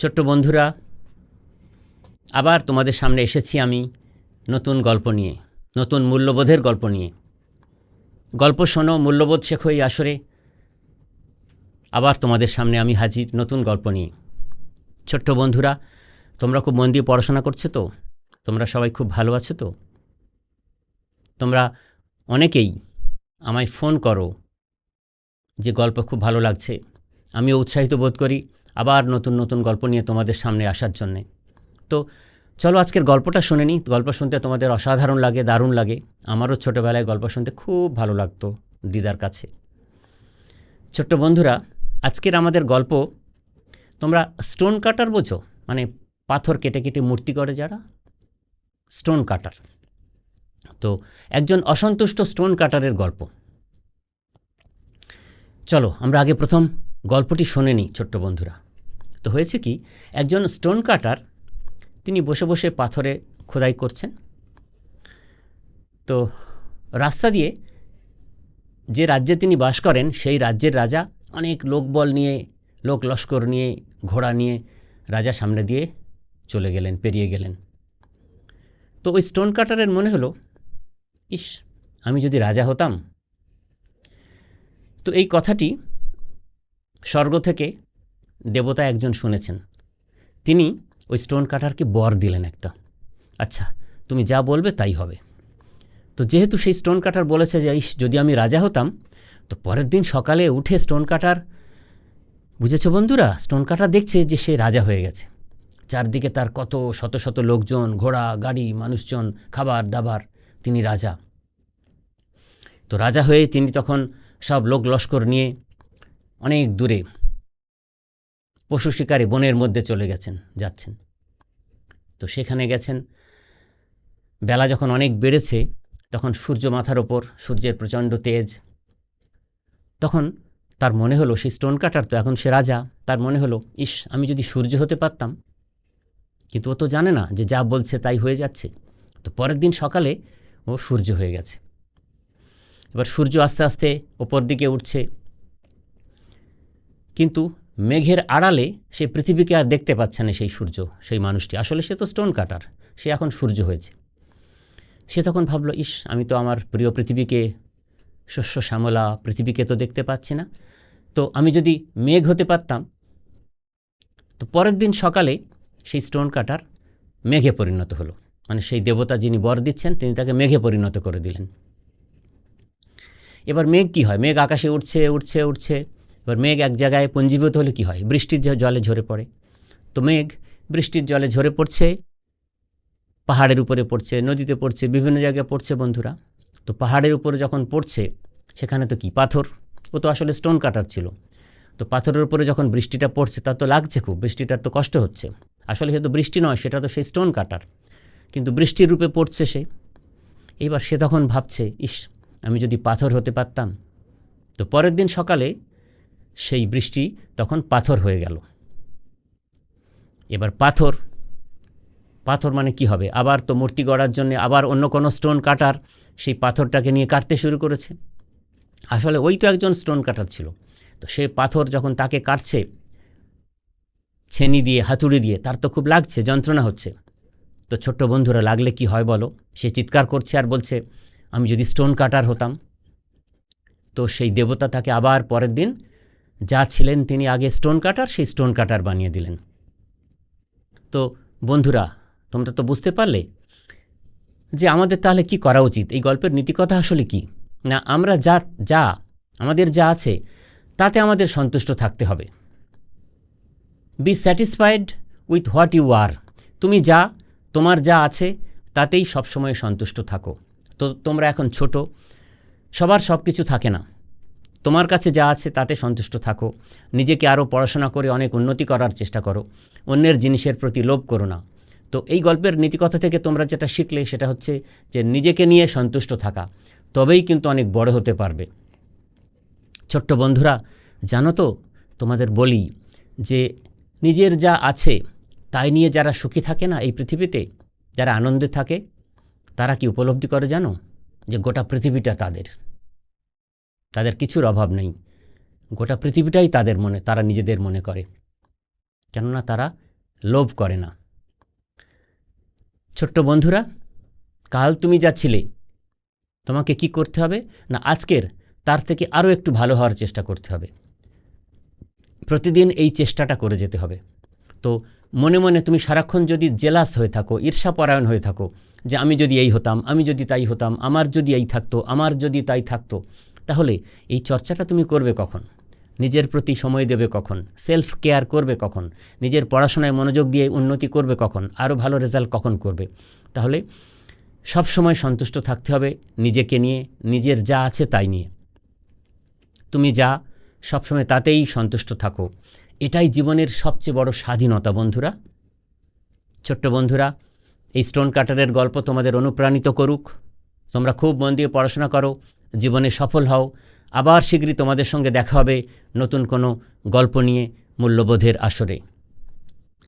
ছোট্ট বন্ধুরা, আবার তোমাদের সামনে এসেছি আমি নতুন গল্প নিয়ে, নতুন মূল্যবোধের গল্প নিয়ে। গল্প শোনো, মূল্যবোধ শেখো। এই আসরে আবার তোমাদের সামনে আমি হাজির নতুন গল্প নিয়ে। ছোট্ট বন্ধুরা, তোমরা খুব মন দিয়ে পড়াশোনা করছো তো? তোমরা সবাই খুব ভালো আছো তো? তোমরা অনেকেই আমায় ফোন করো যে গল্প খুব ভালো লাগছে। আমিও উৎসাহিত বোধ করি আবার নতুন নতুন গল্প নিয়ে তোমাদের সামনে আসার জন্যে। তো চলো আজকের গল্পটা শুনে নিই। গল্প শুনতে তোমাদের অসাধারণ লাগে, দারুণ লাগে। আমারও ছোটোবেলায় গল্প শুনতে খুব ভালো লাগতো দিদার কাছে। ছোট্ট বন্ধুরা, আজকের আমাদের গল্প, তোমরা স্টোন কাটার বোঝো? মানে পাথর কেটে কেটে মূর্তি করে যারা, স্টোন কাটার। তো একজন অসন্তুষ্ট স্টোন কাটারের গল্প। চলো আমরা আগে প্রথম গল্পটি শুনে নিই ছোট্ট বন্ধুরা। তো হয়েছে কি, একজন স্টোন কাটার তিনি বসে বসে পাথরে খোদাই করছেন। তো রাস্তা দিয়ে, যে রাজ্যে তিনি বাস করেন সেই রাজ্যের রাজা অনেক লোকবল নিয়ে, লোক লস্কর নিয়ে, ঘোড়া নিয়ে রাজা সামনে দিয়ে চলে গেলেন, পেরিয়ে গেলেন। তো ওই স্টোন কাটারের মনে হলো, ইস, আমি যদি রাজা হতাম। তো এই কথাটি স্বর্গ থেকে দেবতা একজন শুনেছেন। তিনি ওই স্টোন কাটারকে বর দিলেন একটা, আচ্ছা তুমি যা বলবে তাই হবে। তো যেহেতু সেই স্টোন কাটার বলেছে যে ইস, যদি আমি রাজা হতাম, তো পরের দিন সকালে উঠে স্টোন কাটার, বুঝেছো বন্ধুরা, স্টোন কাটার দেখছে যে সে রাজা হয়ে গেছে। চারদিকে তার কত শত শত লোকজন, ঘোড়া গাড়ি, মানুষজন, খাবার দাবার, তিনি রাজা। তো রাজা হয়ে তিনি তখন সব লোক লস্কর নিয়ে অনেক দূরে পশু শিকারে বনের মধ্যে চলে যাচ্ছেন। তো সেখানে গেছেন। বেলা যখন অনেক বেড়েছে, তখন সূর্য মাথার ওপর, সূর্যের প্রচণ্ড তেজ। তখন তার মনে হলো, সেই স্টোন কাটার তো এখন সে রাজা, তার মনে হলো, ইস, আমি যদি সূর্য হতে পারতাম। কিন্তু ও তো জানে না যে যা বলছে তাই হয়ে যাচ্ছে। তো পরের দিন সকালে ও সূর্য হয়ে গেছে। এবার সূর্য আস্তে আস্তে ওপর দিকে উঠছে, কিন্তু মেঘের আড়ালে সে পৃথিবীকে আর দেখতে পাচ্ছে না। সেই সূর্য, সেই মানুষটি, আসলে সে তো স্টোন কাটার, সে এখন সূর্য হয়েছে। সে তখন ভাবলো, ইস, আমি তো আমার প্রিয় পৃথিবীকে, শস্য শ্যামলা পৃথিবীকে তো দেখতে পাচ্ছি না। তো আমি যদি মেঘ হতে পারতাম। তো পরের দিন সকালে সেই স্টোন কাটার মেঘে পরিণত হলো। মানে সেই দেবতা যিনি বর দিচ্ছেন, তিনি তাকে মেঘে পরিণত করে দিলেন। এবার মেঘ কি হয়? মেঘ আকাশে উঠছে উঠছে উঠছে। এবার মেঘ এক জায়গায় পুঞ্জীভূত হলে কি হয়? বৃষ্টির জলে ঝরে পড়ে। তো মেঘ বৃষ্টির জলে ঝরে পড়ছে, পাহাড়ের উপরে পড়ছে, নদীতে পড়ছে, বিভিন্ন জায়গায় পড়ছে বন্ধুরা। তো পাহাড়ের উপরে যখন পড়ছে, সেখানে তো কি পাথর, ও তো আসলে স্টোন কাটার ছিল। তো পাথরের উপরে যখন বৃষ্টিটা পড়ছে, তার তো লাগছে খুব, বৃষ্টিটার তো কষ্ট হচ্ছে। আসলে সে তো বৃষ্টি নয়, সেটা তো সেই স্টোন কাটার, কিন্তু বৃষ্টির রূপে পড়ছে সে। এইবার সে তখন ভাবছে, ইস, আমি যদি পাথর হতে পারতাম। তো পরের দিন সকালে সেই বৃষ্টি তখন পাথর হয়ে গেল। এবার পাথর মানে কি হবে? আবার তো মূর্তি গড়ার জন্য আবার অন্য কোনো স্টোন কাটার সেই পাথরটাকে নিয়ে কাটতে শুরু করেছে। আসলে ওই তো একজন স্টোন কাটার ছিল। তো সে পাথর যখন তাকে কাটছে ছেনি দিয়ে, হাতুড়ি দিয়ে, তার তো খুব লাগছে, যন্ত্রণা হচ্ছে। তো ছোট্ট বন্ধুরা, লাগলে কি হয় বলো? সে চিৎকার করছে আর বলছে, আমি যদি স্টোন কাটার হতাম। তো সেই দেবতা তাকে আবার পরের দিন, যা ছিলেন তিনি আগে স্টোন কাটার, সেই স্টোন কাটার বানিয়ে দিলেন। তো বন্ধুরা, তোমরা তো বুঝতে পারলে যে আমাদের তাহলে কি করা উচিত? এই গল্পের নীতিকথা আসলে কি? না, আমরা আমাদের যা আছে তাতে আমাদের সন্তুষ্ট থাকতে হবে। Be satisfied with what you are. তুমি তোমার যা আছে তাতেই সবসময় সন্তুষ্ট থাকো। তো তোমরা এখন ছোট, সবার সব কিছু থাকে না। তোমার কাছে যা আছে তাতে সন্তুষ্ট থাকো। নিজেকে আরও পড়াশোনা করে অনেক উন্নতি করার চেষ্টা করো। অন্যের জিনিসের প্রতি লোভ করো না। তো এই গল্পের নীতিকথা থেকে তোমরা যেটা শিখলে, সেটা হচ্ছে যে নিজেকে নিয়ে সন্তুষ্ট থাকা, তবেই কিন্তু অনেক বড় হতে পারবে। ছোট্ট বন্ধুরা, জানো তো, তোমাদের বলি যে নিজের যা আছে তাই নিয়ে যারা সুখী থাকে না এই পৃথিবীতে, যারা আনন্দে থাকে, তারা কি উপলব্ধি করে জানো? যে গোটা পৃথিবীটা তাদের কিছুর অভাব নেই। গোটা পৃথিবীটাই তারা নিজেদের মনে করে। কেননা তারা লোভ করে না। ছোট্ট বন্ধুরা, কাল তুমি যা ছিলে তোমাকে কি করতে হবে না, আজকের তার থেকে আরও একটু ভালো হওয়ার চেষ্টা করতে হবে। প্রতিদিন এই চেষ্টাটা করে যেতে হবে। তো মনে মনে তুমি সারাক্ষণ যদি জেলাস হয়ে থাকো, ঈর্ষাপরায়ণ হয়ে থাকো, যে আমি যদি এই হতাম, আমি যদি তাই হতাম, আমার যদি এই থাকতো, আমার যদি তাই থাকতো, তাহলে এই চর্চাটা তুমি করবে কখন? নিজের প্রতি সময় দেবে কখন? সেলফ কেয়ার করবে কখন? নিজের পড়াশোনায় মনোযোগ দিয়ে উন্নতি করবে কখন? আরও ভালো রেজাল্ট কখন করবে? তাহলে সব সময় সন্তুষ্ট থাকতে হবে নিজেকে নিয়ে, নিজের যা আছে তাই নিয়ে। তুমি যা সবসময় তাতেই সন্তুষ্ট থাকো, এটাই জীবনের সবচেয়ে বড় স্বাধীনতা বন্ধুরা। ছোট্ট বন্ধুরা, এই স্টোন কাটারের গল্প তোমাদের অনুপ্রাণিত করুক। তোমরা খুব মন দিয়ে পড়াশোনা করো, জীবনে সফল হও। আবার শীঘ্রই তোমাদের সঙ্গে দেখা হবে নতুন কোনো গল্প নিয়ে মূল্যবোধের আসরে।